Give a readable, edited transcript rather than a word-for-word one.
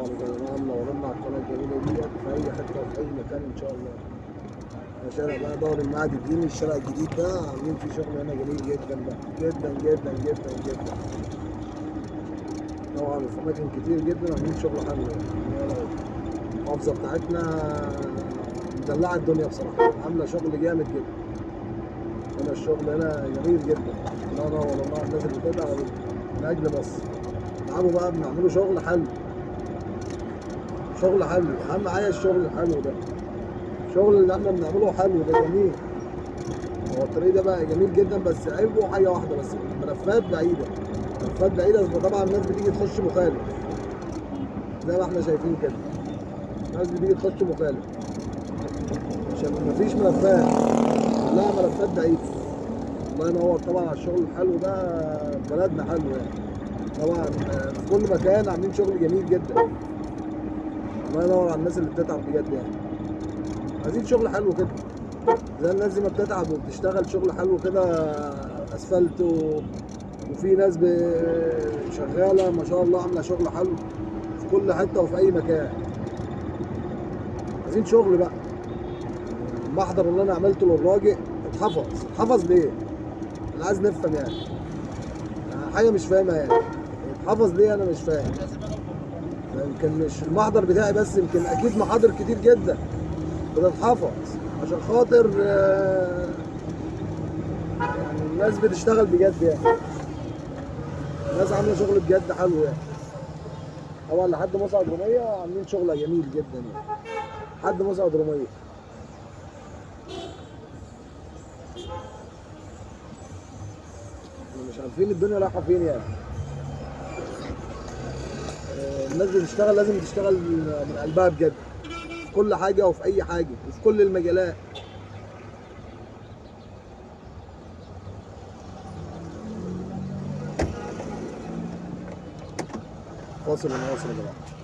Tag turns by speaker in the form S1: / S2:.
S1: طبعا زي ما منورنا على القناه الجميله ديت في اي حته وفي اي مكان ان شاء الله. شارع بقى دار المعهد الديني، الشارع الجديد ده عاملين فيه شغل هنا جميل جدا بقى، جدا جدا جدا جدا. طبعا في اماكن كتير جدا عاملين شغل حلو يعني. المحافظه بتاعتنا مدلعه الدنيا بصراحه، عامله شغل جامد جدا. هنا الشغل هنا جميل جدا. لا لا والله الناس اللي بتدعم من اجل مصر. تعالوا بقى بنعملوا شغل حلو. شغل حلو، اهم حاجه الشغل الحلو ده. الشغل اللي احنا بنعمله حلو ده جميل. هو الطريق ده بقى جميل جدا، بس عيبه حاجه واحده بس، ملفات بعيده. ملفات بعيده فطبعا الناس بتيجي تخش مخالف زي ما احنا شايفين كده. الناس بتيجي تخش مخالف عشان مفيش ملفات، كلها ملفات بعيده. الله ينور طبعا على الشغل الحلو ده. بلدنا حلو يعني. طبعا في كل مكان عاملين شغل جميل جدا. الله ينور على الناس اللي بتتعب بجد يعني. عايزين شغل حلو كده زي الناس دي ما بتتعب وبتشتغل شغل حلو كده. اسفلت وفي ناس شغاله ما شاء الله عامله شغل حلو في كل حته وفي اي مكان. عايزين شغل بقى. المحضر اللي انا عملته للراجل اتحفظ ليه؟ انا عايز نفهم يعني. حاجه مش فاهمها يعني. اتحفظ ليه انا مش فاهم. يمكن مش المحضر بتاعي بس، يمكن اكيد محاضر كتير جدا بتتحفظ عشان خاطر يعني الناس بتشتغل بجد يعني. الناس عامله شغل بجد حلو يعني. طبعا لحد مسعد روميه عاملين شغل جميل جدا يعني. لحد مسعد روميه مش عارفين الدنيا رايحه فين يعني. الناس بتشتغل لازم تشتغل من قلبها بجد في كل حاجه وفي اي حاجه وفي كل المجالات. فاصل ونواصل يا جماعه.